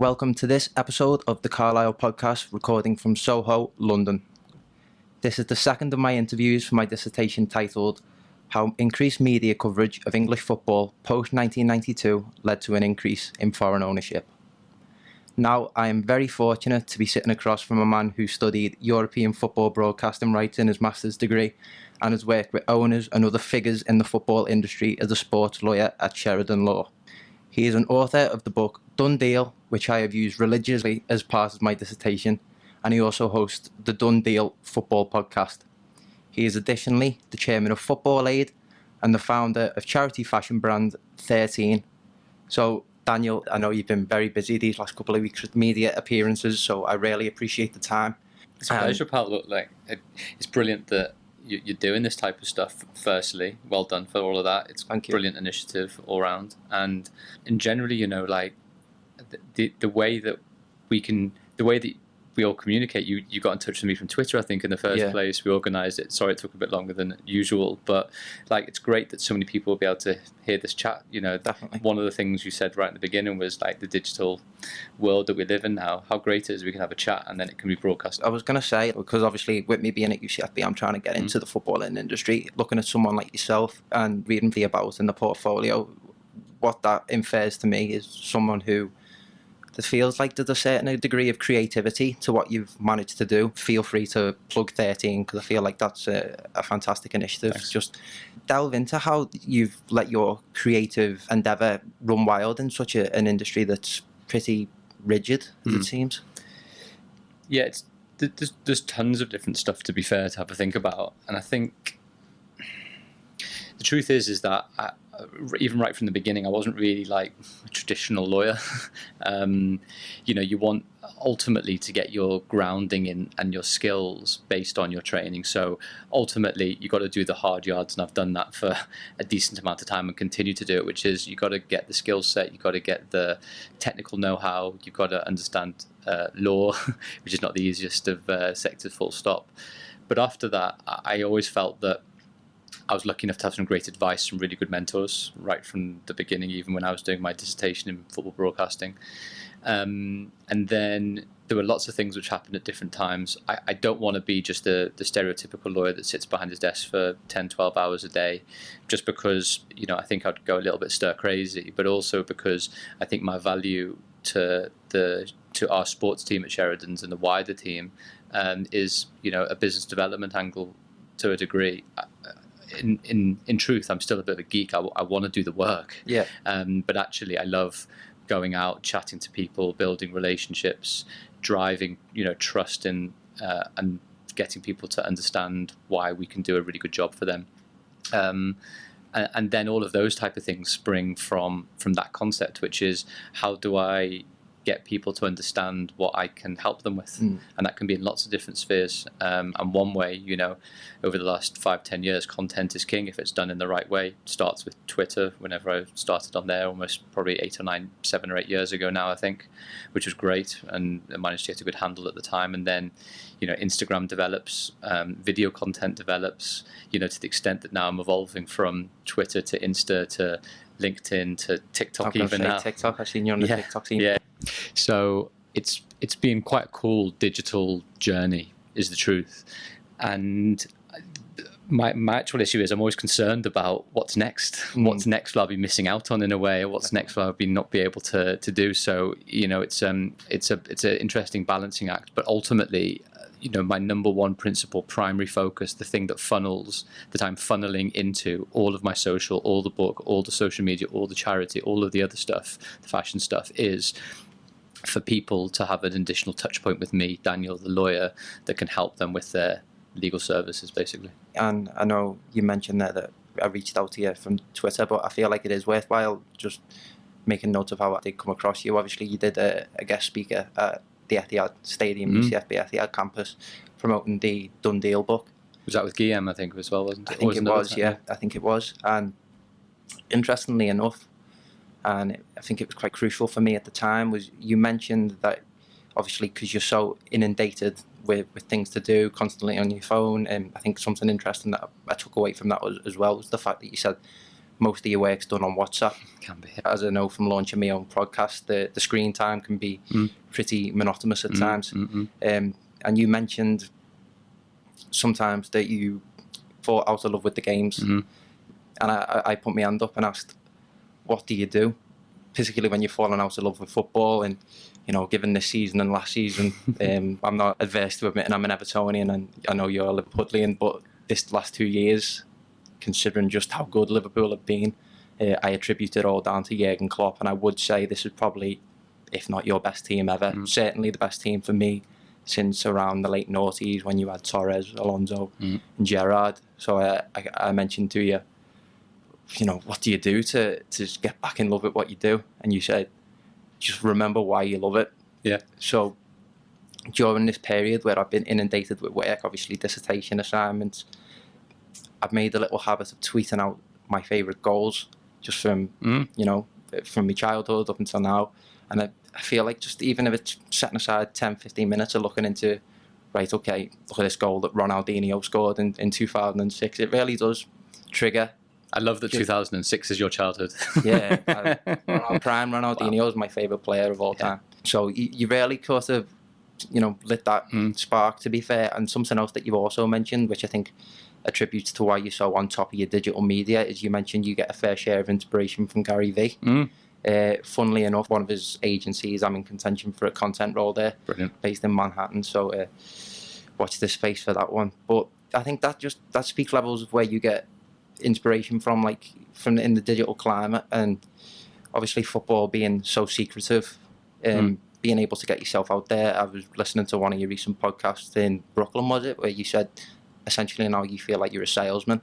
Welcome to this episode of the Carlyle podcast, recording from Soho, London. This is the second of my interviews for my dissertation titled How Increased Media Coverage of English Football Post-1992 Led to an Increase in Foreign Ownership. Now, I am very fortunate to be sitting across from a man who studied European football broadcasting rights in his master's degree and has worked with owners and other figures in the football industry as a sports lawyer at Sheridan Law. He is an author of the book Done Deal, which I have used religiously as part of my dissertation, and he also hosts the Done Deal football podcast. He is additionally the chairman of FootballAid and the founder of charity fashion brand 13. So, Daniel, I know you've been very busy these last couple of weeks with media appearances, so I really appreciate the time. It's a pleasure, pal. Look, it's brilliant that you're doing this type of stuff. Firstly, well done for all of that. It's a brilliant initiative all around. And generally, the way that we all communicate, you got in touch with me from Twitter, I think, in the first place. We organised it. Sorry, it took a bit longer than usual, but it's great that so many people will be able to hear this chat. Definitely. One of the things you said right at the beginning was the digital world that we live in now. How great it is we can have a chat and then it can be broadcast. I was going to say, because obviously with me being at UCFB, I'm trying to get into the footballing industry. Looking at someone like yourself and reading about in the portfolio, what that infers to me is someone who it feels like there's a certain degree of creativity to what you've managed to do. Feel free to plug 13 because I feel like that's a fantastic initiative. Thanks. Just delve into how you've let your creative endeavour run wild in such an industry that's pretty rigid, as it seems. Yeah, there's tons of different stuff, to be fair, to have a think about. And I think the truth is that even right from the beginning, I wasn't really a traditional lawyer. You want ultimately to get your grounding in and your skills based on your training. So ultimately, you got to do the hard yards, and I've done that for a decent amount of time and continue to do it. Which is you got to get the skill set, you got to get the technical know-how, you've got to understand law, which is not the easiest of sectors, full stop. But after that, I always felt that I was lucky enough to have some great advice from really good mentors right from the beginning, even when I was doing my dissertation in football broadcasting. And then there were lots of things which happened at different times. I don't want to be just the stereotypical lawyer that sits behind his desk for 10, 12 hours a day, just because, I think I'd go a little bit stir crazy, but also because I think my value to our sports team at Sheridans and the wider team is, a business development angle to a degree. In truth, I'm still a bit of a geek. I want to do the work. Yeah. But actually, I love going out, chatting to people, building relationships, driving, trust in, and getting people to understand why we can do a really good job for them. And then all of those type of things spring from that concept, which is how do I get people to understand what I can help them with, and that can be in lots of different spheres. And one way, over the last 5-10 years, content is king if it's done in the right way. It starts with Twitter. Whenever I started on there, almost probably 7 or 8 years ago now, I think, which was great, and I managed to get a good handle at the time. And then, Instagram develops, video content develops, to the extent that now I'm evolving from Twitter to Insta to LinkedIn to TikTok even now. TikTok, I've seen you on the TikTok scene. Yeah. So it's been quite a cool digital journey, is the truth. And my actual issue is I'm always concerned about what's next. What's next will I be missing out on in a way, or what's next will I not be able to do. So, it's an interesting balancing act. But ultimately, my number one principle, primary focus, the thing that I'm funneling into all of my social, all the book, all the social media, all the charity, all of the other stuff, the fashion stuff, is for people to have an additional touch point with me, Daniel, the lawyer, that can help them with their legal services, basically. And I know you mentioned there that I reached out to you from Twitter, but I feel like it is worthwhile just making note of how I did come across you. Obviously, you did a guest speaker at the Etihad Stadium, UCFB Etihad campus, promoting the Done Deal book. Was that with Geey, I think, as well, wasn't it? I think it was, yeah. I think it was. And interestingly enough, and I think it was quite crucial for me at the time, was you mentioned that obviously because you're so inundated with things to do constantly on your phone, and I think something interesting that I took away from that as well was the fact that you said most of your work's done on WhatsApp. Can be. As I know from launching my own podcast, the screen time can be pretty monotonous at times. And you mentioned sometimes that you fall out of love with the games. And I put my hand up and asked, what do you do? Particularly when you're falling out of love with football. And, you know, given this season and last season, I'm not adverse to admitting I'm an Evertonian, and I know you're a Liverpudlian, but this last 2 years, considering just how good Liverpool have been, I attribute it all down to Jurgen Klopp, and I would say this is probably, if not your best team ever, certainly the best team for me since around the late noughties when you had Torres, Alonso and Gerrard. So I mentioned to you, you know, what do you do to get back in love with what you do? And you said, just remember why you love it. Yeah. So during this period where I've been inundated with work, obviously dissertation assignments, I've made a little habit of tweeting out my favourite goals just from, you know, from my childhood up until now. And I feel like just even if it's setting aside 10, 15 minutes of looking into, right, okay, look at this goal that Ronaldinho scored in 2006, it really does trigger. I love that 2006 is your childhood. Yeah, prime Ronaldinho is my favourite player of all time. So you really sort of, you know, lit that spark, to be fair. And something else that you've also mentioned, which I think attributes to why you're so on top of your digital media, is you mentioned you get a fair share of inspiration from Gary Vee. Funnily enough, one of his agencies, I'm in contention for a content role there. Brilliant. Based in Manhattan, so watch this space for that one. But I think that speaks levels of where you get inspiration from, like from in the digital climate, and obviously football being so secretive, being able to get yourself out there. I was listening to one of your recent podcasts in Brooklyn, was it, where you said essentially now you feel like you're a salesman,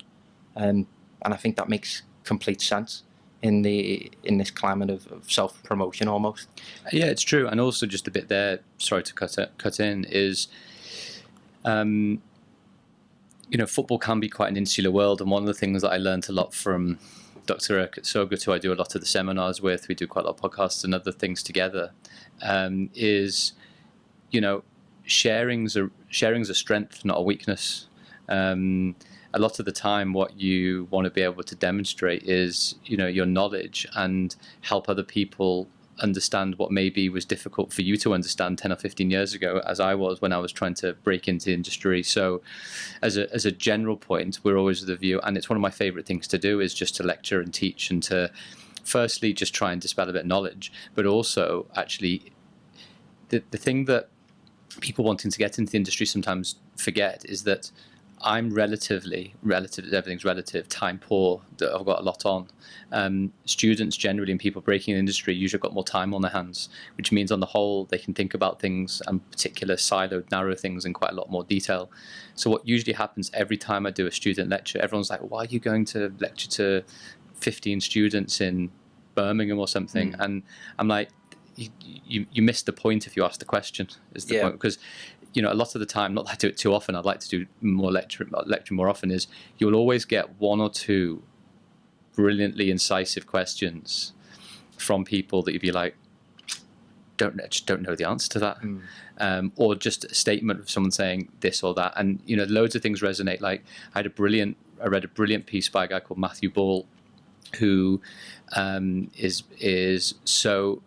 and I think that makes complete sense in this climate of self-promotion almost. Yeah, it's true. And also just a bit there, sorry to cut in, is you know, football can be quite an insular world, and one of the things that I learned a lot from Dr. Eric Sogut, who I do a lot of the seminars with, we do quite a lot of podcasts and other things together, is, you know, sharing's a strength, not a weakness. A lot of the time what you want to be able to demonstrate is, you know, your knowledge and help other people understand what maybe was difficult for you to understand 10 or 15 years ago, as I was when I was trying to break into the industry. So as a general point, we're always of the view, and it's one of my favorite things to do, is just to lecture and teach, and to firstly just try and dispel a bit of knowledge, but also actually the thing that people wanting to get into the industry sometimes forget is that I'm relatively, everything's relative, time poor, that I've got a lot on. Students generally and people breaking the industry usually got more time on their hands, which means on the whole they can think about things, and particular siloed, narrow things, in quite a lot more detail. So what usually happens every time I do a student lecture, everyone's like, why are you going to lecture to 15 students in Birmingham or something? And I'm like, you missed the point if you ask the question, is the point. Because, you know, a lot of the time, not that I do it too often, I'd like to do more lecturing more often, is you'll always get one or two brilliantly incisive questions from people that you'd be like, just don't know the answer to that. Or just a statement of someone saying this or that. And, you know, loads of things resonate. Like I read a brilliant piece by a guy called Matthew Ball, who is so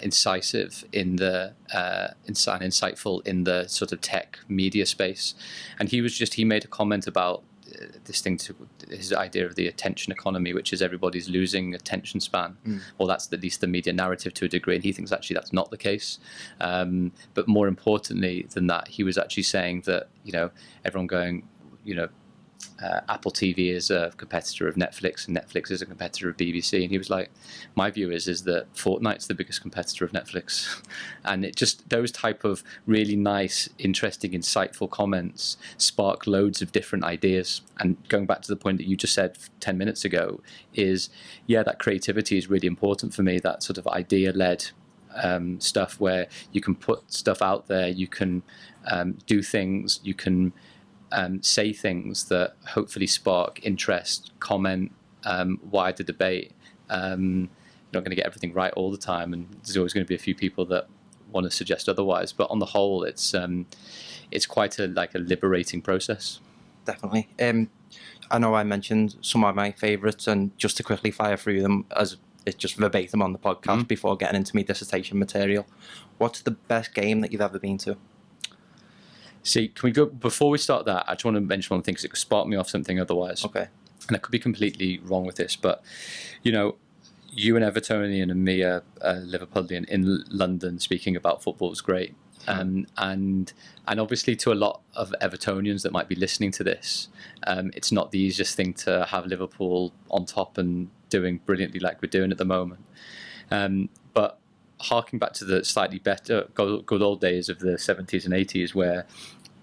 incisive in the insightful in the sort of tech media space. And he made a comment about this thing, to his idea of the attention economy, which is everybody's losing attention span. Well, that's at least the media narrative to a degree, and he thinks actually that's not the case. But more importantly than that, he was actually saying that, you know, everyone going, you know, Apple TV is a competitor of Netflix, and Netflix is a competitor of BBC. And he was like, my view is that Fortnite's the biggest competitor of Netflix. And it just, those type of really nice, interesting, insightful comments spark loads of different ideas. And going back to the point that you just said 10 minutes ago is, yeah, that creativity is really important for me, that sort of idea-led stuff where you can put stuff out there, you can do things, you can say things that hopefully spark interest, comment, wider debate. You're not going to get everything right all the time, and there's always going to be a few people that want to suggest otherwise. But on the whole, it's quite a liberating process. Definitely. I know I mentioned some of my favourites, and just to quickly fire through them as it's just verbatim on the podcast before getting into my dissertation material. What's the best game that you've ever been to? See, can we go, before we start that, I just want to mention one thing because it could spark me off something otherwise. Okay. And I could be completely wrong with this, but, you know, you and Evertonian and me are Liverpoolian in London speaking about football was great. And obviously to a lot of Evertonians that might be listening to this, it's not the easiest thing to have Liverpool on top and doing brilliantly like we're doing at the moment. But harking back to the slightly better good old days of the 70s and 80s where,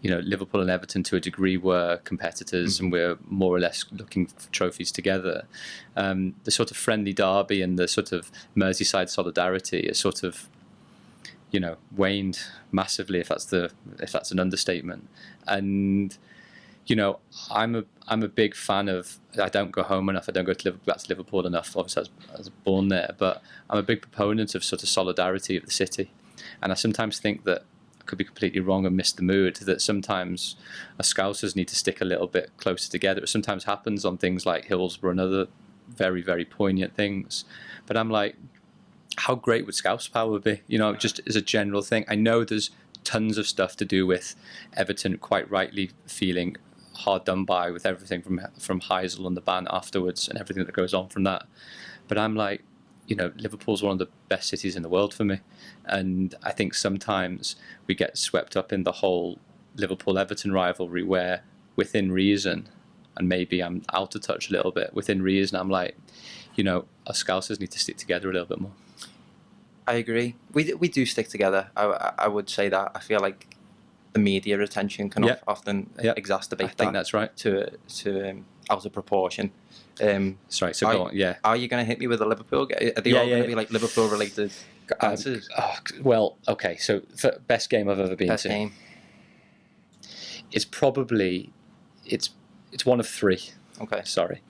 you know, Liverpool and Everton to a degree were competitors and we're more or less looking for trophies together. The sort of friendly derby and the sort of Merseyside solidarity is sort of, you know, waned massively, if that's an understatement. And, you know, I'm a big fan of. I don't go home enough. I don't go to back to Liverpool enough. Obviously, I was born there, but I'm a big proponent of sort of solidarity of the city. And I sometimes think that I could be completely wrong and miss the mood. That sometimes us Scousers need to stick a little bit closer together. It sometimes happens on things like Hillsborough and other very, very poignant things. But I'm like, how great would Scouse power be? You know, just as a general thing. I know there's tons of stuff to do with Everton quite rightly feeling hard done by with everything from Heysel and the ban afterwards and everything that goes on from that. But I'm like, you know, Liverpool's one of the best cities in the world for me. And I think sometimes we get swept up in the whole Liverpool-Everton rivalry where within reason, and maybe I'm out of touch a little bit, within reason I'm like, you know, us Scousers need to stick together a little bit more. I agree. We do stick together. I would say that. I feel like the media attention can often exacerbate I think that's right. to out of proportion. Sorry, so go on. Yeah. Are you going to hit me with a Liverpool? Are they all going to be like Liverpool related answers? Well, okay. So for best game I've ever been Best to. game. It's probably it's one of three. Okay. Sorry.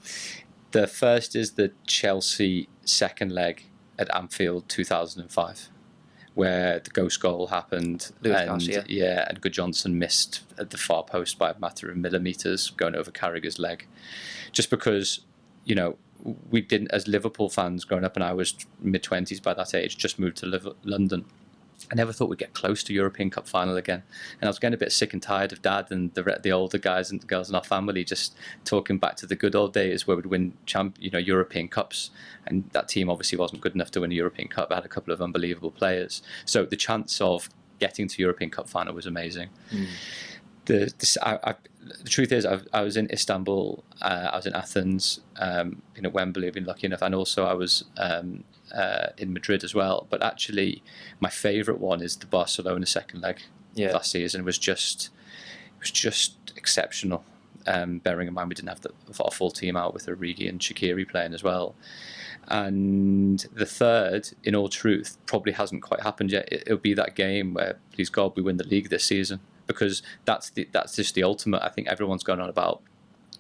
The first is the Chelsea second leg at Anfield 2005, where the ghost goal happened, and Good Johnson missed at the far post by a matter of millimetres, going over Carragher's leg. Just because, you know, we didn't, as Liverpool fans growing up, and I was mid-20s by that age, just moved to London. I never thought we'd get close to European Cup final again. And I was getting a bit sick and tired of Dad and the older guys and girls in our family just talking back to the good old days where we'd win European Cups. And that team obviously wasn't good enough to win a European Cup. It had a couple of unbelievable players. So the chance of getting to European Cup final was amazing. The truth is, I was in Istanbul, I was in Athens, been at Wembley, I've been lucky enough, and also I was in Madrid as well. But actually, my favourite one is the Barcelona second leg last season. It was just exceptional. Bearing in mind we didn't have a full team out with Origi and Shaqiri playing as well. And the third, in all truth, probably hasn't quite happened yet. It'll be that game where, please God, we win the league this season, because that's just the ultimate. I think everyone's going on about,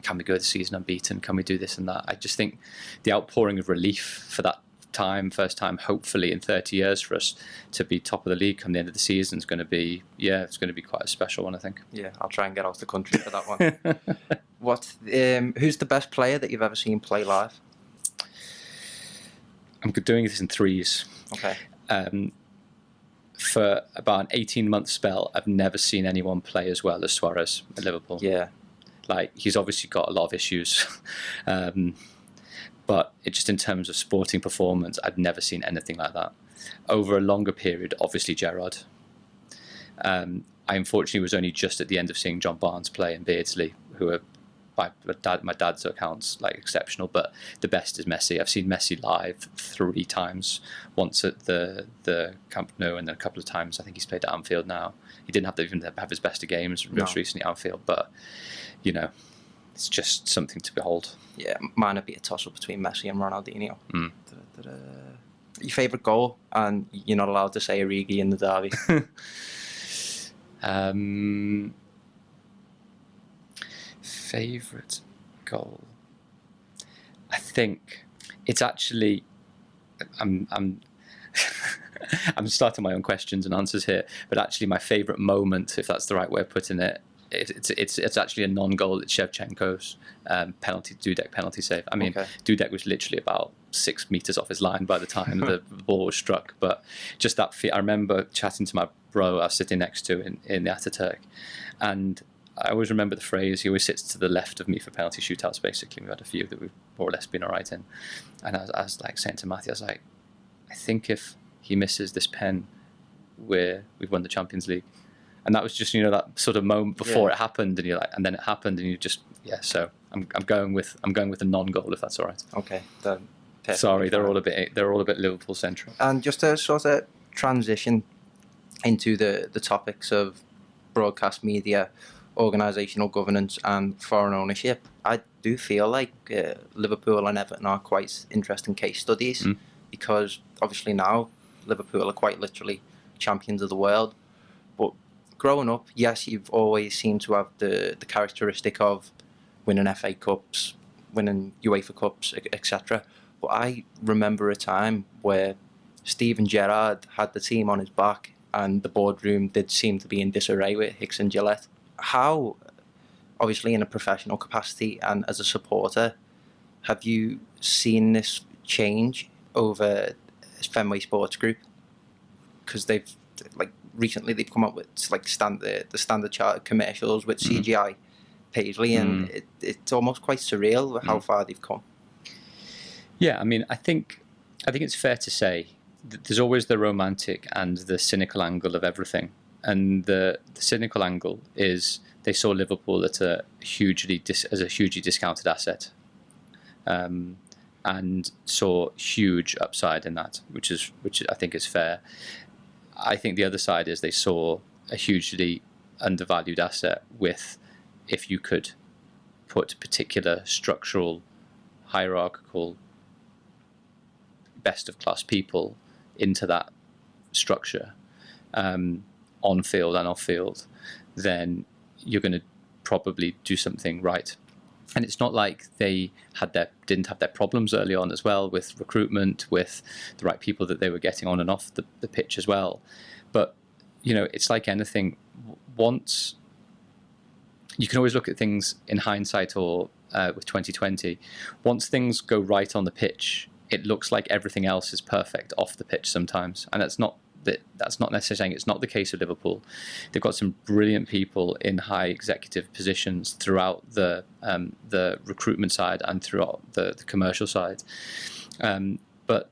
can we go the season unbeaten? Can we do this and that? I just think the outpouring of relief for that first time, hopefully in 30 years, for us to be top of the league come the end of the season is going to be, it's going to be quite a special one, I think. Yeah, I'll try and get out of the country for that one. Who's the best player that you've ever seen play live? I'm doing this in threes. Okay. For about an 18-month spell, I've never seen anyone play as well as Suarez at Liverpool. Yeah. Like, he's obviously got a lot of issues. But it just in terms of sporting performance, I've never seen anything like that. Over a longer period, obviously Gerrard. I unfortunately was only just at the end of seeing John Barnes play and Beardsley, who are, by my dad's accounts, like exceptional. But the best is Messi. I've seen Messi live 3 times. Once at the Camp Nou, and then a couple of times I think he's played at Anfield now. He didn't even have his best of games most recently at Anfield, but you know, it's just something to behold. Yeah, mine would be a toss-up between Messi and Ronaldinho. Your favourite goal? And you're not allowed to say Origi in the derby. Favourite goal? I think it's actually... I'm I'm starting my own questions and answers here, but actually my favourite moment, if that's the right way of putting it, it's actually a non-goal. It's Shevchenko's Dudek penalty save. I mean, Dudek was literally about 6 meters off his line by the time the ball was struck. But just that, I remember chatting to my bro I was sitting next to in the Ataturk, and I always remember the phrase, he always sits to the left of me for penalty shootouts, basically. We've had a few that we've more or less been all right in. And I was like saying to Matthew, I was like, I think if he misses this pen, we've won the Champions League. And that was just, that sort of moment before it happened, and you're like, and then it happened, and you just, so I'm going with a non-goal, if that's all right. Okay. Sorry, they're all a bit Liverpool central. And just to sort of transition into the topics of broadcast media, organisational governance and foreign ownership, I do feel like Liverpool and Everton are quite interesting case studies, because obviously now Liverpool are quite literally champions of the world. But growing up, yes, you've always seemed to have the characteristic of winning FA Cups, winning UEFA Cups, etc. But I remember a time where Steven Gerrard had the team on his back and the boardroom did seem to be in disarray with Hicks and Gillett. How, obviously in a professional capacity and as a supporter, have you seen this change over Fenway Sports Group? Because recently they've come up with the Standard Chartered commercials with CGI Paisley, and it's almost quite surreal how far they've come. Yeah, I mean, I think it's fair to say that there's always the romantic and the cynical angle of everything. And the cynical angle is they saw Liverpool as a hugely discounted asset, and saw huge upside in that, which I think is fair. I think the other side is they saw a hugely undervalued asset with, if you could put particular structural, hierarchical, best of class people into that structure, on field and off field, then you're going to probably do something right. And it's not like they didn't have their problems early on as well, with recruitment, with the right people that they were getting on and off the pitch as well. But it's like anything. Once you can always look at things in hindsight or with 2020. Once things go right on the pitch, it looks like everything else is perfect off the pitch sometimes, and that's not necessarily saying it's not the case of Liverpool. They've got some brilliant people in high executive positions throughout the recruitment side and throughout the commercial side. But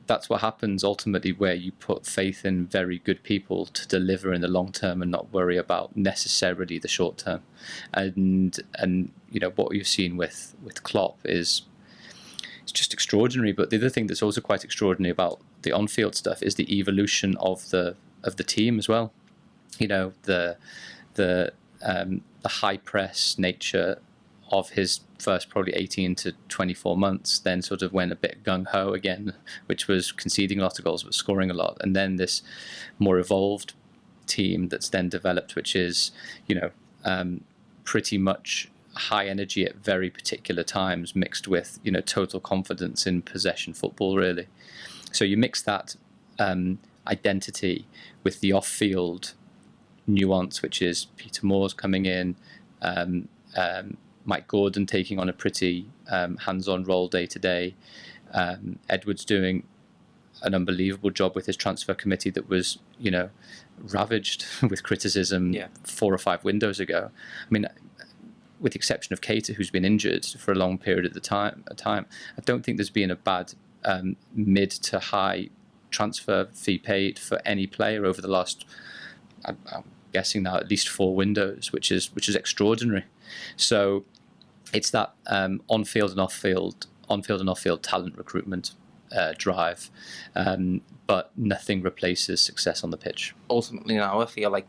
that's what happens ultimately, where you put faith in very good people to deliver in the long term and not worry about necessarily the short term. And what you've seen with Klopp is, it's just extraordinary. But the other thing that's also quite extraordinary about the on-field stuff is the evolution of the team as well. The high press nature of his first probably 18 to 24 months, then sort of went a bit gung-ho again, which was conceding a lot of goals but scoring a lot. And then this more evolved team that's then developed, which is, pretty much high energy at very particular times, mixed with, total confidence in possession football, really. So you mix that identity with the off-field nuance, which is Peter Moore's coming in, Mike Gordon taking on a pretty hands-on role day to day, Edwards doing an unbelievable job with his transfer committee that was, ravaged with criticism 4 or 5 windows ago. I mean, with the exception of Keita, who's been injured for a long period of time, I don't think there's been a bad mid to high transfer fee paid for any player over the last, I'm guessing now, at least 4 windows, which is extraordinary. So it's that on-field and off-field talent recruitment drive, but nothing replaces success on the pitch. Ultimately now I feel like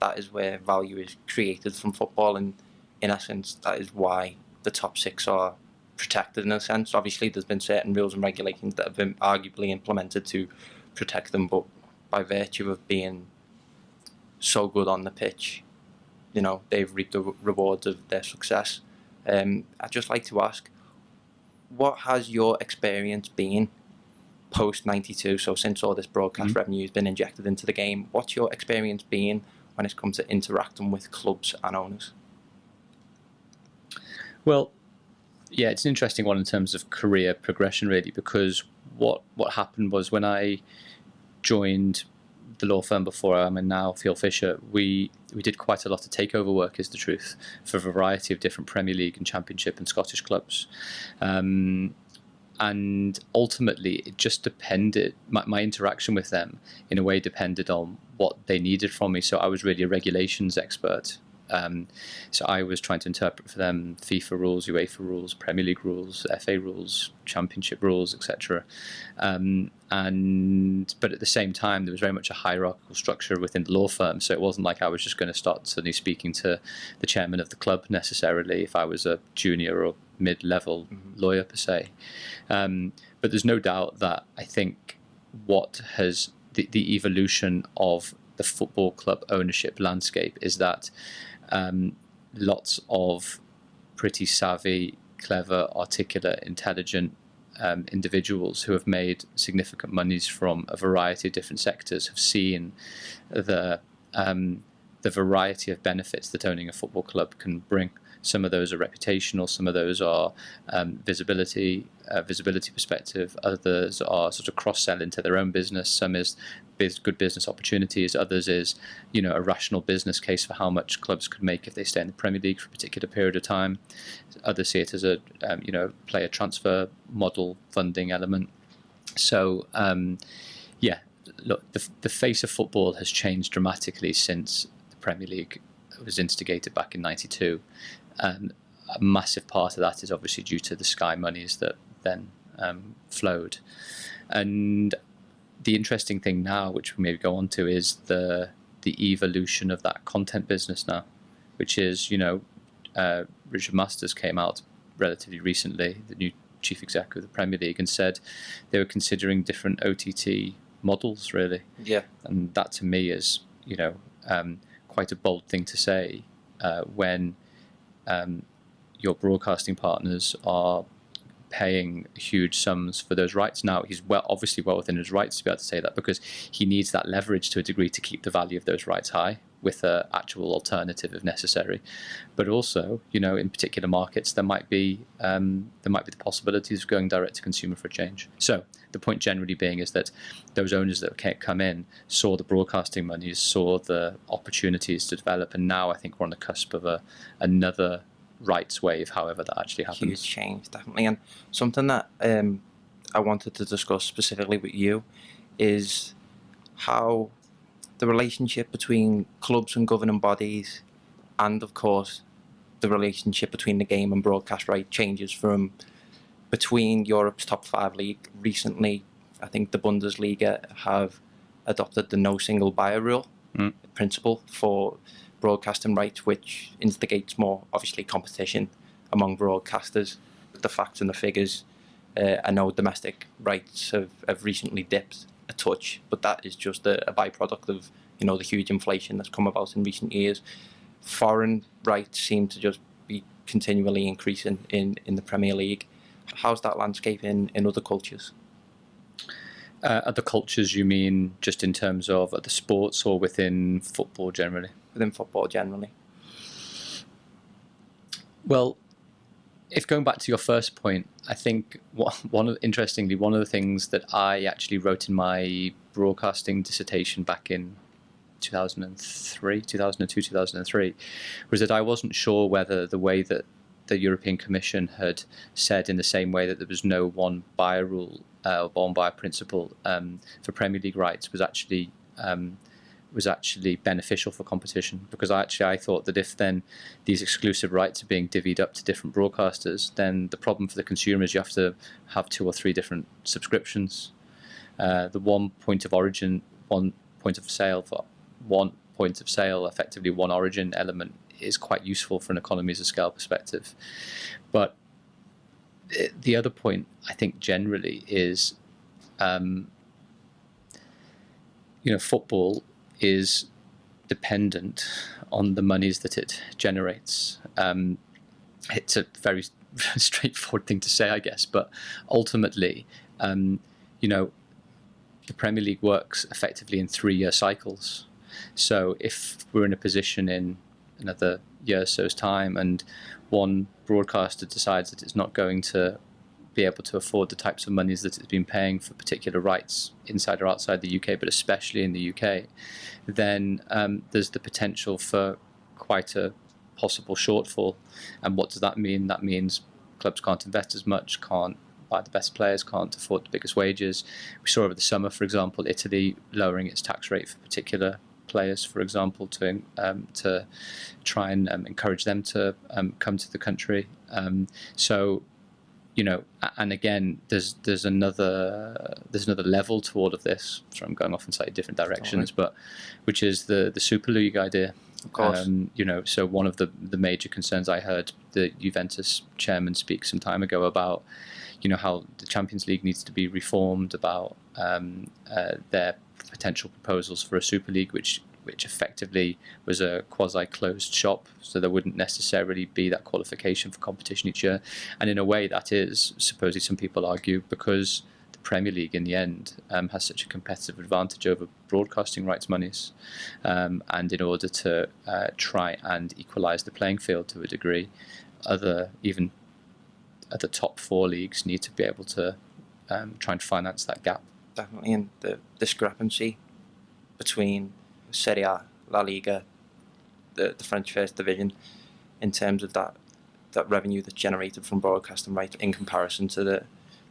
that is where value is created from football, and in essence that is why the top 6 are protected in a sense. Obviously there's been certain rules and regulations that have been arguably implemented to protect them, but by virtue of being so good on the pitch, they've reaped the rewards of their success. I'd just like to ask, what has your experience been post 92, so since all this broadcast revenue has been injected into the game, what's your experience been when it's come to interacting with clubs and owners? Well, yeah, it's an interesting one in terms of career progression, really, because what happened was when I joined the law firm before I'm in now, Field Fisher, we did quite a lot of takeover work, is the truth, for a variety of different Premier League and Championship and Scottish clubs. And ultimately, it just depended, my interaction with them in a way depended on what they needed from me. So I was really a regulations expert. So I was trying to interpret for them FIFA rules, UEFA rules, Premier League rules, FA rules, Championship rules, etc. But at the same time, there was very much a hierarchical structure within the law firm. So it wasn't like I was just going to start suddenly speaking to the chairman of the club necessarily if I was a junior or mid-level lawyer per se. But there's no doubt that I think what has the evolution of the football club ownership landscape is that lots of pretty savvy, clever, articulate, intelligent individuals who have made significant monies from a variety of different sectors have seen the variety of benefits that owning a football club can bring. Some of those are reputational, some of those are visibility perspective, others are sort of cross-sell into their own business, some is good business opportunities, others is, a rational business case for how much clubs could make if they stay in the Premier League for a particular period of time. Others see it as a, player transfer model funding element. So, look, the face of football has changed dramatically since the Premier League was instigated back in '92. And a massive part of that is obviously due to the Sky monies that then flowed. And the interesting thing now, which we maybe go on to, is the evolution of that content business now, which is, Richard Masters came out relatively recently, the new chief executive of the Premier League, and said they were considering different OTT models, really. Yeah. And that to me is, quite a bold thing to say when your broadcasting partners are paying huge sums for those rights. Now, he's obviously well within his rights to be able to say that, because he needs that leverage to a degree to keep the value of those rights high with an actual alternative if necessary. But also, in particular markets, there might be the possibilities of going direct to consumer for a change. So the point generally being is that those owners that come in saw the broadcasting monies, saw the opportunities to develop, and now I think we're on the cusp of another rights wave, however that actually happens. Huge change, definitely. And something that I wanted to discuss specifically with you is how the relationship between clubs and governing bodies, and of course the relationship between the game and broadcast right, changes from between Europe's top 5 league. Recently, I think the Bundesliga have adopted the no single buyer rule principle for broadcasting rights, which instigates more, obviously, competition among broadcasters. The facts and the figures, I know domestic rights have recently dipped a touch, but that is just a byproduct of the huge inflation that's come about in recent years. Foreign rights seem to just be continually increasing in the Premier League. How's that landscape in other cultures? Other cultures, you mean just in terms of other sports or within football generally? Within football generally. Well, if going back to your first point, I think one of the things that I actually wrote in my broadcasting dissertation back in 2002, 2003, was that I wasn't sure whether the way that the European Commission had said, in the same way that there was no one buyer rule or one buyer principle for Premier League rights, was actually beneficial for competition, because I thought that if then these exclusive rights are being divvied up to different broadcasters, then the problem for the consumer is you have to have 2 or 3 different subscriptions. The one point of origin, one point of sale for one point of sale, effectively one origin element, is quite useful for an economies of scale perspective. But the other point, I think, generally is, football is dependent on the monies that it generates. It's a very straightforward thing to say, I guess, but ultimately, the Premier League works effectively in 3-year cycles. So if we're in a position in another year or so's time and one broadcaster decides that it's not going to be able to afford the types of monies that it's been paying for particular rights inside or outside the UK, but especially in the UK, then there's the potential for quite a possible shortfall. And what does that mean? That means clubs can't invest as much, can't buy the best players, can't afford the biggest wages. We saw over the summer, for example, Italy lowering its tax rate for particular players, for example, to try and encourage them to come to the country. So, and again, there's another level to all of this. So I'm going off in slightly different directions, but which is the Super League idea. Of course. So one of the major concerns I heard the Juventus chairman speak some time ago about, how the Champions League needs to be reformed, about their potential proposals for a Super League, which effectively was a quasi-closed shop, so there wouldn't necessarily be that qualification for competition each year. And in a way, that is, supposedly some people argue, because the Premier League in the end has such a competitive advantage over broadcasting rights monies, and in order to try and equalise the playing field to a degree, even other top four leagues need to be able to try and finance that gap. Definitely, and the discrepancy between Serie A, La Liga, the French First Division, in terms of that revenue that's generated from broadcasting rights in comparison to the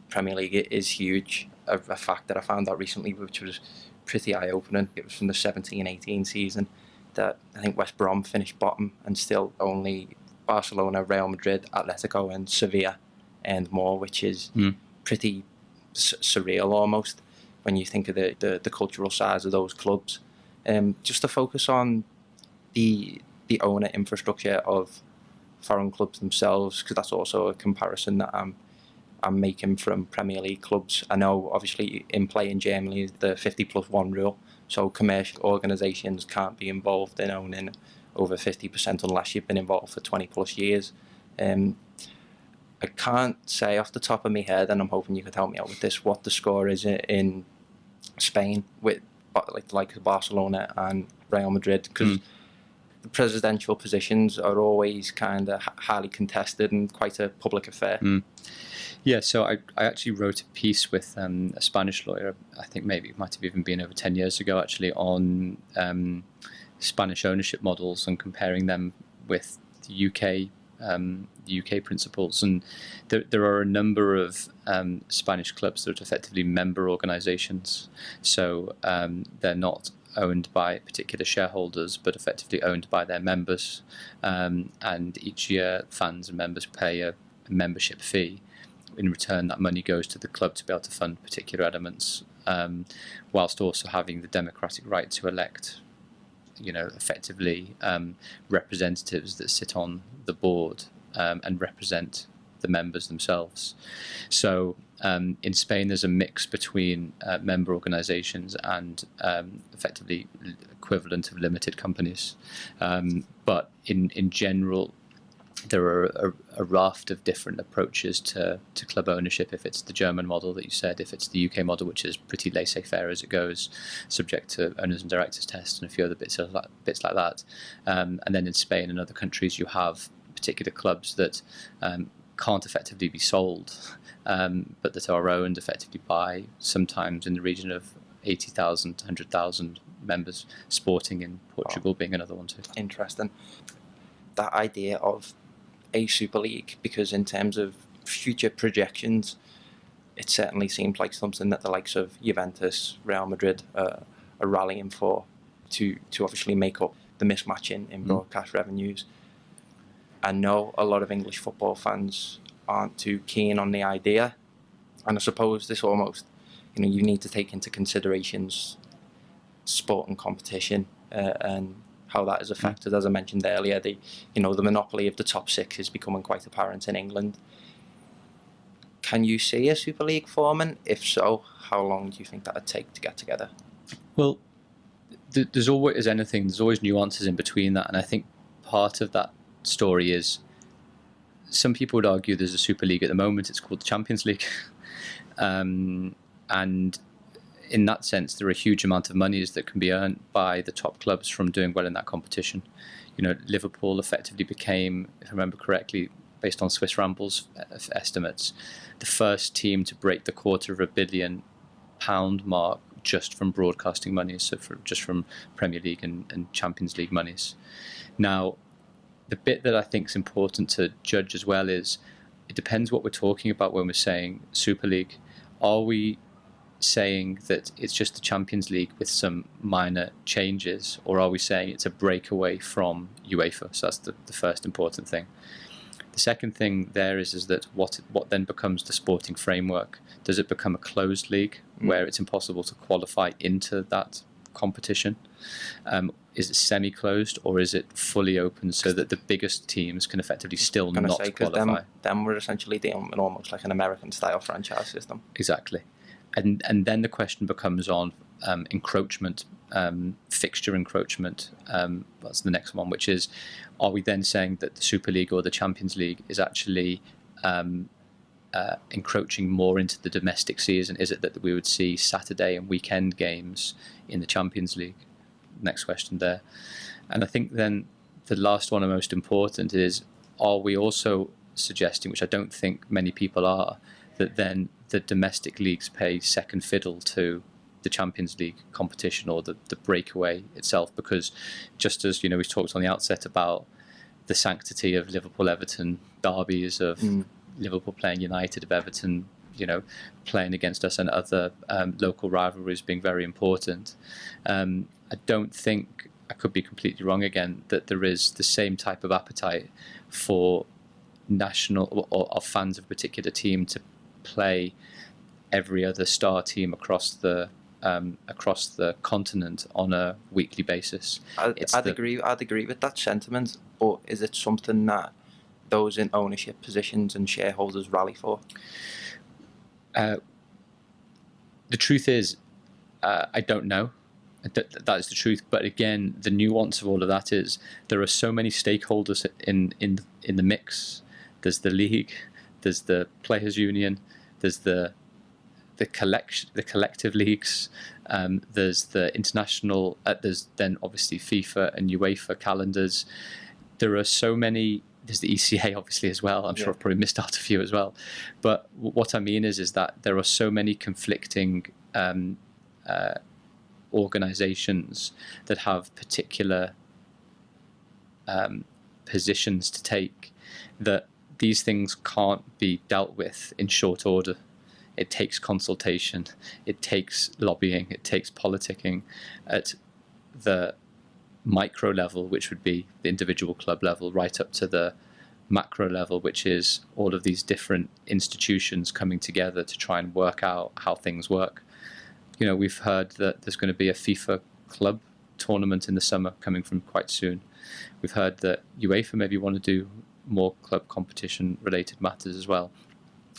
Premier League, it is huge. A fact that I found out recently, which was pretty eye-opening. It was from the 17-18 season that I think West Brom finished bottom, and still only Barcelona, Real Madrid, Atletico and Sevilla and more, which is pretty surreal almost when you think of the cultural size of those clubs. Just to focus on the owner infrastructure of foreign clubs themselves, because that's also a comparison that I'm making from Premier League clubs. I know obviously in play in Germany is the 50+1 rule, so commercial organisations can't be involved in owning over 50% unless you've been involved for 20 plus years. I can't say off the top of my head, and I'm hoping you could help me out with this, what the score is in Spain with like Barcelona and Real Madrid, because the presidential positions are always kind of highly contested and quite a public affair. Yeah, so I actually wrote a piece with a Spanish lawyer, I think maybe it might have even been over 10 years ago actually, on Spanish ownership models and comparing them with the UK principles. And there are a number of Spanish clubs that are effectively member organisations. So they're not owned by particular shareholders, but effectively owned by their members. And each year, fans and members pay a membership fee. In return, that money goes to the club to be able to fund particular elements, whilst also having the democratic right to elect, effectively representatives that sit on the board and represent the members themselves. So in Spain, there's a mix between member organisations and effectively equivalent of limited companies. But in general, there are a raft of different approaches to club ownership. If it's the German model that you said, if it's the UK model, which is pretty laissez-faire as it goes, subject to owners and directors tests and a few other bits like that. And then in Spain and other countries, you have particular clubs that can't effectively be sold, but that are owned effectively by sometimes in the region of 80,000 to 100,000 members. Sporting in Portugal being another one too. Interesting. That idea of a Super League, because in terms of future projections, it certainly seems like something that the likes of Juventus, Real Madrid are rallying for to obviously make up the mismatch in broadcast revenues. I know a lot of English football fans aren't too keen on the idea, and I suppose this almost, you need to take into considerations sport and competition and how that is affected. As I mentioned earlier, the monopoly of the top six is becoming quite apparent in England. Can you see a Super League forming? If so, how long do you think that would take to get together? Well, there's always nuances in between that, and I think part of that story is some people would argue there's a Super League at the moment. It's called the Champions League, and in that sense, there are a huge amount of monies that can be earned by the top clubs from doing well in that competition. Liverpool effectively became, if I remember correctly, based on Swiss Ramble's estimates, the first team to break the £250 million mark just from broadcasting monies, so just from Premier League and Champions League monies. Now, the bit that I think is important to judge as well is it depends what we're talking about when we're saying Super League. Are we saying that it's just the Champions League with some minor changes, or are we saying it's a breakaway from UEFA? So that's the first important thing. The second thing there is that what then becomes the sporting framework? Does it become a closed league where it's impossible to qualify into that competition? Is it semi-closed, or is it fully open so that the biggest teams can effectively still not qualify? Then we're essentially dealing with almost like an American-style franchise system. Exactly. And then the question becomes on encroachment, fixture encroachment. That's the next one, which is, are we then saying that the Super League or the Champions League is actually encroaching more into the domestic season? Is it that we would see Saturday and weekend games in the Champions League? Next question there. And I think then the last one and most important is, are we also suggesting, which I don't think many people are, that then the domestic leagues pay second fiddle to the Champions League competition or the breakaway itself? Because just as we talked on the outset about the sanctity of Liverpool-Everton derbies, of Liverpool playing United, of Everton playing against us, and other local rivalries being very important, I don't think, I could be completely wrong again, that there is the same type of appetite for national or fans of a particular team to play every other star team across the continent on a weekly basis. I'd agree with that sentiment, but is it something that those in ownership positions and shareholders rally for? The truth is, I don't know. That is the truth. But again, the nuance of all of that is there are so many stakeholders in the mix. There's the league, there's the players' union, there's the collective leagues, there's the international, there's then obviously FIFA and UEFA calendars. There are so many. There's the ECA obviously as well. I'm sure I've probably missed out a few as well. But what I mean is that there are so many conflicting organisations that have particular positions to take, that these things can't be dealt with in short order. It takes consultation, it takes lobbying, it takes politicking at the micro level, which would be the individual club level, right up to the macro level, which is all of these different institutions coming together to try and work out how things work. We've heard that there's going to be a FIFA club tournament in the summer coming from quite soon. We've heard that UEFA maybe want to do more club competition related matters as well.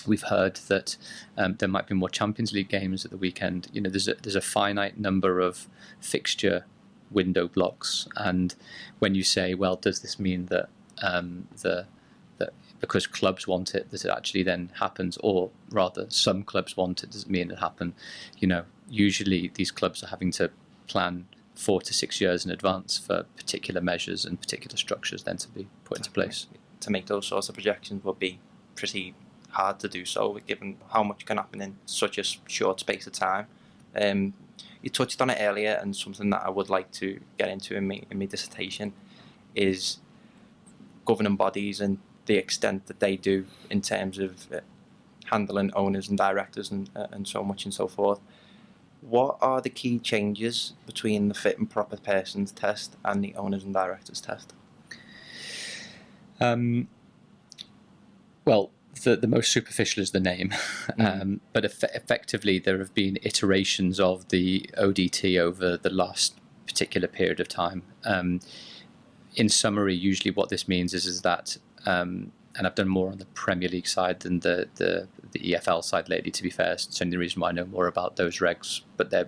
We've heard that there might be more Champions League games at the weekend. There's a finite number of fixture window blocks, and when you say, well, does this mean that that because clubs want it, that it actually then happens, or rather some clubs want it, does it mean it happen? Usually these clubs are having to plan 4 to 6 years in advance for particular measures and particular structures then to be put into place. To make those sorts of projections would be pretty hard to do so, given how much can happen in such a short space of time. You touched on it earlier, and something that I would like to get into in my dissertation is governing bodies and the extent that they do in terms of handling owners and directors and so much and so forth. What are the key changes between the fit and proper persons test and the owners and directors test? Well, the most superficial is the name, but effectively there have been iterations of the ODT over the last particular period of time. In summary, usually what this means is that, and I've done more on the Premier League side than the EFL side lately, to be fair. It's the only reason why I know more about those regs, but they're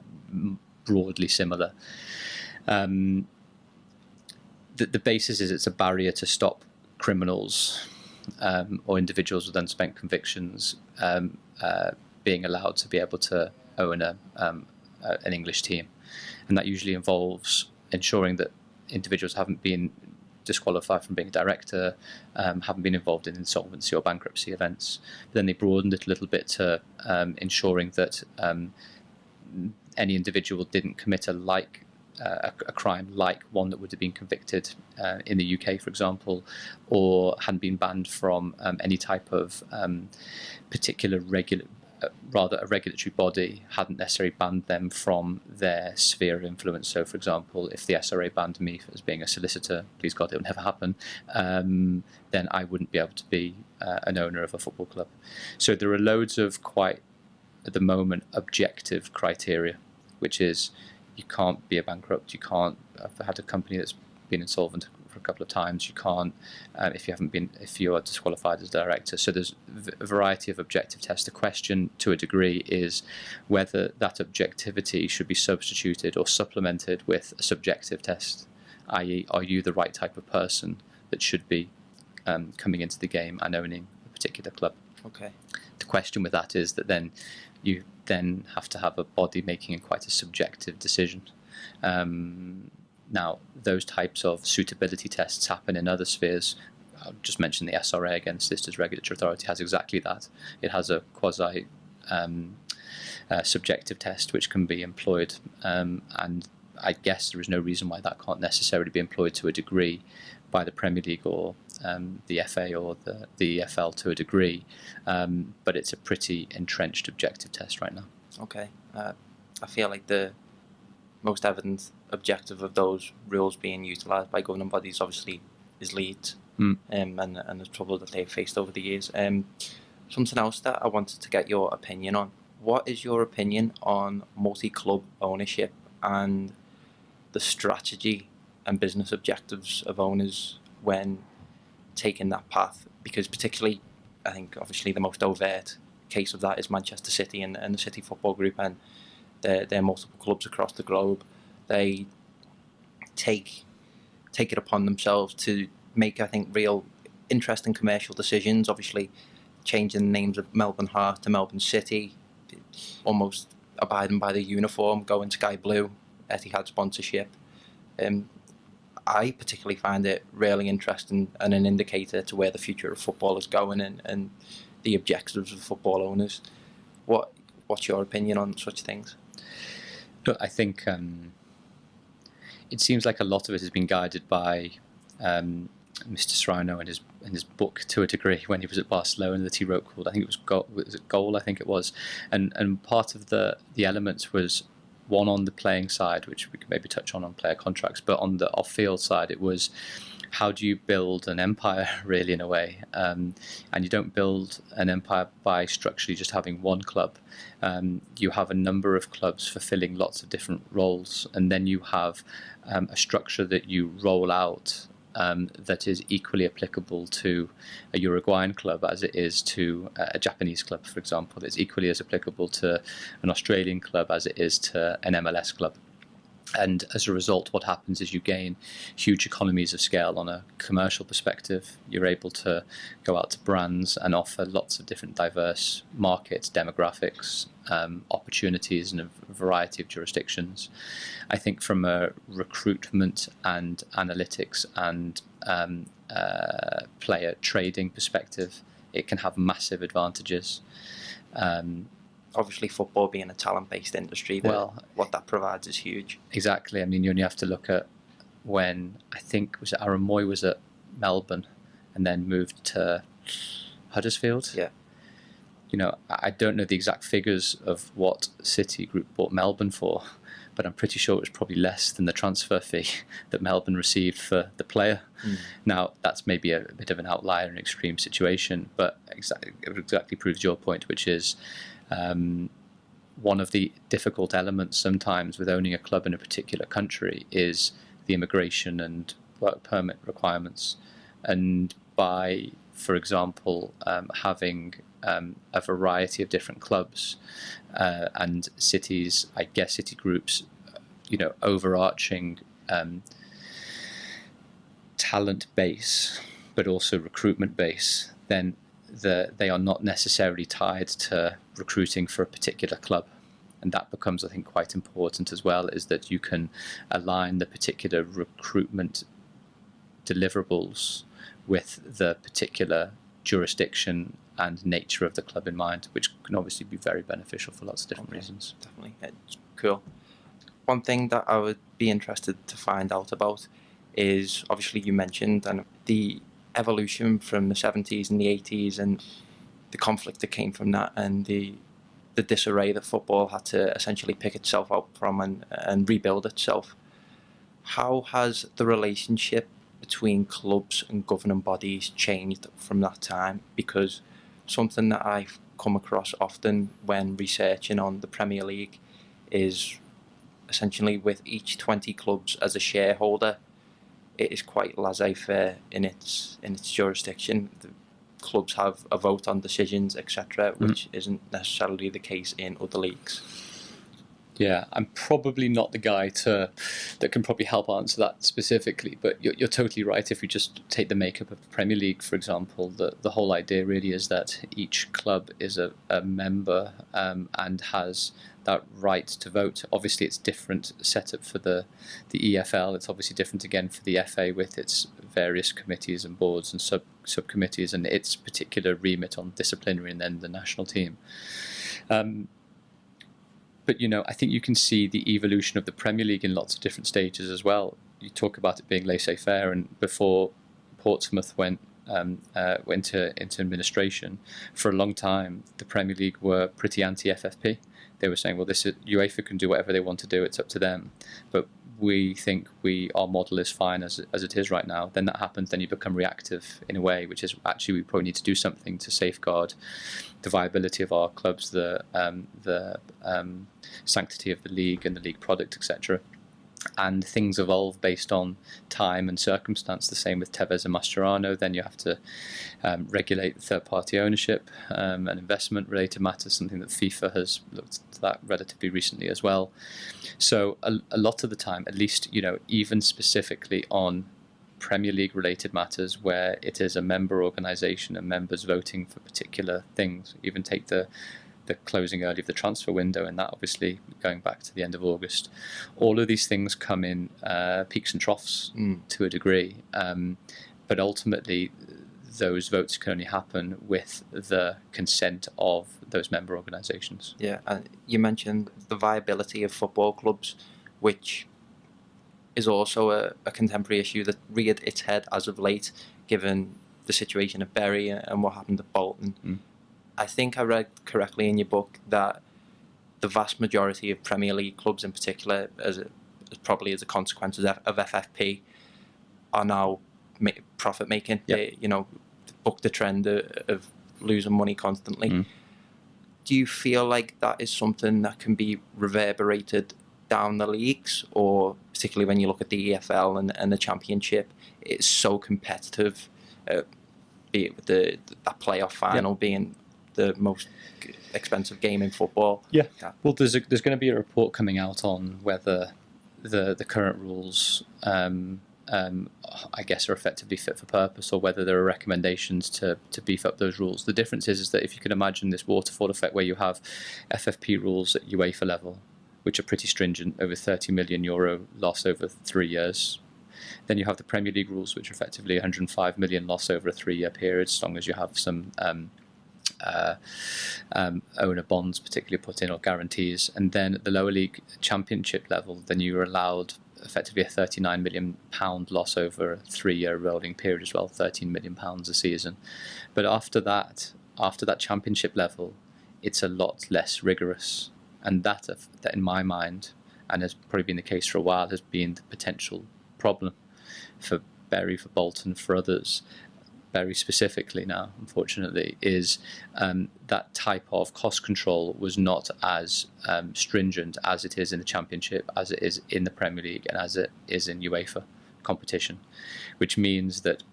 broadly similar. The basis is it's a barrier to stop criminals or individuals with unspent convictions being allowed to be able to own a an English team, and that usually involves ensuring that individuals haven't been disqualified from being a director, haven't been involved in insolvency or bankruptcy events. But then they broadened it a little bit to ensuring that any individual didn't commit a crime like one that would have been convicted in the UK, for example, or hadn't been banned from any type of particular a regulatory body hadn't necessarily banned them from their sphere of influence. So, for example, if the SRA banned me as being a solicitor, please God, it would never happen, then I wouldn't be able to be an owner of a football club. So there are loads of quite, at the moment, objective criteria, which is you can't be a bankrupt, you can't have had a company that's been insolvent for a couple of times, you can't if you are disqualified as director. So there's a variety of objective tests. The question, to a degree, is whether that objectivity should be substituted or supplemented with a subjective test, i.e., are you the right type of person that should be coming into the game and owning a particular club? Okay. The question with that is that then you then have to have a body making quite a subjective decision. Now, those types of suitability tests happen in other spheres. I'll just mention the SRA again. Solicitors Regulatory Authority has exactly that. It has a quasi subjective test which can be employed, and I guess there is no reason why that can't necessarily be employed to a degree by the Premier League or the FA or the EFL to a degree, but it's a pretty entrenched objective test right now. Okay. I feel like the most evident objective of those rules being utilised by governing bodies obviously is Leeds, and the trouble that they've faced over the years. Something else that I wanted to get your opinion on. What is your opinion on multi-club ownership and the strategy and business objectives of owners when taking that path? Because particularly, I think obviously the most overt case of that is Manchester City and the City Football Group, and their multiple clubs across the globe. They take it upon themselves to make, I think, real interesting commercial decisions. Obviously, changing the names of Melbourne Heart to Melbourne City, almost abiding by the uniform, going sky blue, Etihad sponsorship. I particularly find it really interesting and an indicator to where the future of football is going and the objectives of football owners. What's your opinion on such things? Look, I think it seems like a lot of it has been guided by Mr. Serrano and his book to a degree when he was at Barcelona that he wrote called, I think it was Goal, I think it was, and part of the elements was one on the playing side, which we could maybe touch on player contracts, but on the off-field side, it was how do you build an empire, really, in a way? And you don't build an empire by structurally just having one club. You have a number of clubs fulfilling lots of different roles, and then you have a structure that you roll out that is equally applicable to a Uruguayan club as it is to a Japanese club, for example. It's equally as applicable to an Australian club as it is to an MLS club. And as a result, what happens is you gain huge economies of scale on a commercial perspective. You're able to go out to brands and offer lots of different diverse markets, demographics, opportunities in a variety of jurisdictions. I think from a recruitment and analytics and player trading perspective, it can have massive advantages. Obviously, football being a talent-based industry, what that provides is huge. Exactly. I mean, you only have to look at when, I think, was it Aaron Moy was at Melbourne and then moved to Huddersfield? Yeah. You know, I don't know the exact figures of what City Group bought Melbourne for, but I'm pretty sure it was probably less than the transfer fee that Melbourne received for the player. Now, that's maybe a bit of an outlier and extreme situation, but it exactly proves your point, which is one of the difficult elements sometimes with owning a club in a particular country is the immigration and work permit requirements. And by, for example, having a variety of different clubs and cities, I guess city groups, overarching talent base, but also recruitment base, then they are not necessarily tied to recruiting for a particular club. and that becomes, I think, quite important as well, is that you can align the particular recruitment deliverables with the particular jurisdiction and nature of the club in mind, which can obviously be very beneficial for lots of different reasons. Definitely. Cool. One thing that I would be interested to find out about is, obviously you mentioned and the evolution from the 70s and the 80s and the conflict that came from that, and the disarray that football had to essentially pick itself up from and rebuild itself. How has the relationship between clubs and governing bodies changed from that time? Because something that I've come across often when researching on the Premier League is essentially with each 20 clubs as a shareholder, it is quite laissez-faire in its jurisdiction. The clubs have a vote on decisions, etc., which isn't necessarily the case in other leagues. Yeah, I'm probably not the guy that can probably help answer that specifically, but you're totally right. If we just take the makeup of the Premier League, for example, the whole idea really is that each club is a member and has that right to vote. Obviously, it's different setup for the EFL. It's obviously different again for the FA with its various committees and boards and subcommittees and its particular remit on disciplinary and then the national team. But, I think you can see the evolution of the Premier League in lots of different stages as well. You talk about it being laissez-faire, and before Portsmouth went into administration, for a long time, the Premier League were pretty anti-FFP. They were saying, well, UEFA can do whatever they want to do, it's up to them. But we think our model is fine as it is right now. Then that happens, then you become reactive in a way, which is actually we probably need to do something to safeguard the viability of our clubs, the sanctity of the league and the league product, etc. And things evolve based on time and circumstance. The same with Tevez and Mascherano. Then you have to regulate third-party ownership and investment-related matters, something that FIFA has looked at that relatively recently as well. So a lot of the time, at least, even specifically on Premier League-related matters where it is a member organisation and members voting for particular things, even take the closing early of the transfer window, and that obviously going back to the end of August. All of these things come in peaks and troughs to a degree, but ultimately those votes can only happen with the consent of those member organisations. Yeah, and you mentioned the viability of football clubs, which is also a contemporary issue that reared its head as of late, given the situation at Bury and what happened at Bolton. I think I read correctly in your book that the vast majority of Premier League clubs in particular, probably as a consequence of FFP, are now profit-making. Yep. They, book the trend of losing money constantly. Do you feel like that is something that can be reverberated down the leagues, or particularly when you look at the EFL and the Championship, it's so competitive, be it with that playoff final being the most expensive game in football? Yeah. Well, there's going to be a report coming out on whether the current rules, I guess, are effectively fit for purpose, or whether there are recommendations to beef up those rules. The difference is that if you can imagine this waterfall effect where you have FFP rules at UEFA level, which are pretty stringent, over €30 million loss over 3 years. Then you have the Premier League rules, which are effectively 105 million loss over a 3-year period, as long as you have some owner bonds particularly put in, or guarantees. And then at the lower league Championship level, then you're allowed effectively a £39 million loss over a 3-year rolling period as well, £13 million a season. But after that Championship level, it's a lot less rigorous. And that in my mind, and has probably been the case for a while, has been the potential problem for Bury, for Bolton, for others. Bury specifically now, unfortunately, is that type of cost control was not as stringent as it is in the Championship, as it is in the Premier League, and as it is in UEFA competition, which means that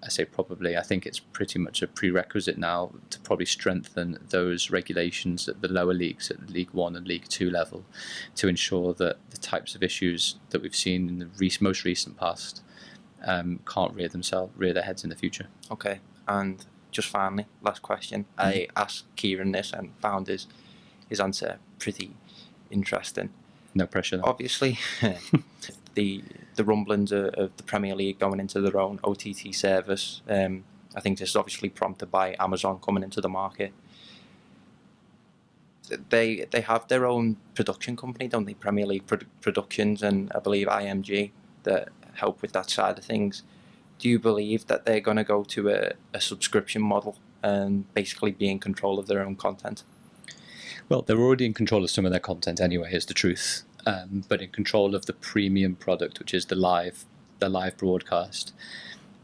I think it's pretty much a prerequisite now to probably strengthen those regulations at the lower leagues, at League One and League Two level, to ensure that the types of issues that we've seen in the most recent past can't rear their heads in the future. Okay, and just finally, last question. I asked Kieran this and found his answer pretty interesting. No pressure, though. Obviously, the rumblings of the Premier League going into their own OTT service. I think this is obviously prompted by Amazon coming into the market. They have their own production company, don't they? Premier League Productions, and I believe IMG that help with that side of things. Do you believe that they're going to go to a subscription model and basically be in control of their own content? Well, they're already in control of some of their content anyway, is the truth. But in control of the premium product, which is the live broadcast.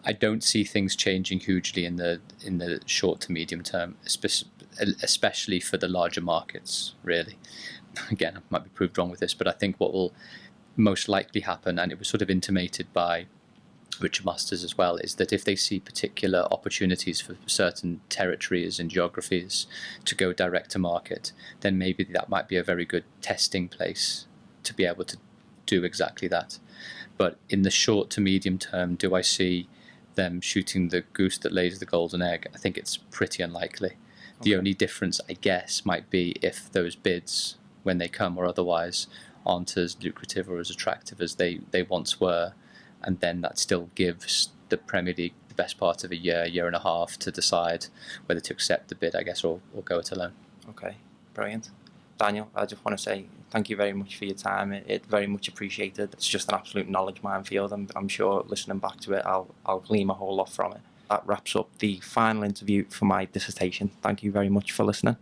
I don't see things changing hugely in the short to medium term, especially for the larger markets, really. Again, I might be proved wrong with this, but I think what will most likely happen, and it was sort of intimated by Richard Masters as well, is that if they see particular opportunities for certain territories and geographies to go direct to market, then maybe that might be a very good testing place to be able to do exactly that. But in the short to medium term, do I see them shooting the goose that lays the golden egg? I think it's pretty unlikely. The only difference, I guess, might be if those bids, when they come or otherwise, aren't as lucrative or as attractive as they once were, and then that still gives the Premier League the best part of a year and a half to decide whether to accept the bid, I guess, or go it alone. Okay, brilliant. Daniel, I just want to say thank you very much for your time. It's very much appreciated. It's just an absolute knowledge minefield, and I'm sure listening back to it, I'll glean a whole lot from it. That wraps up the final interview for my dissertation. Thank you very much for listening.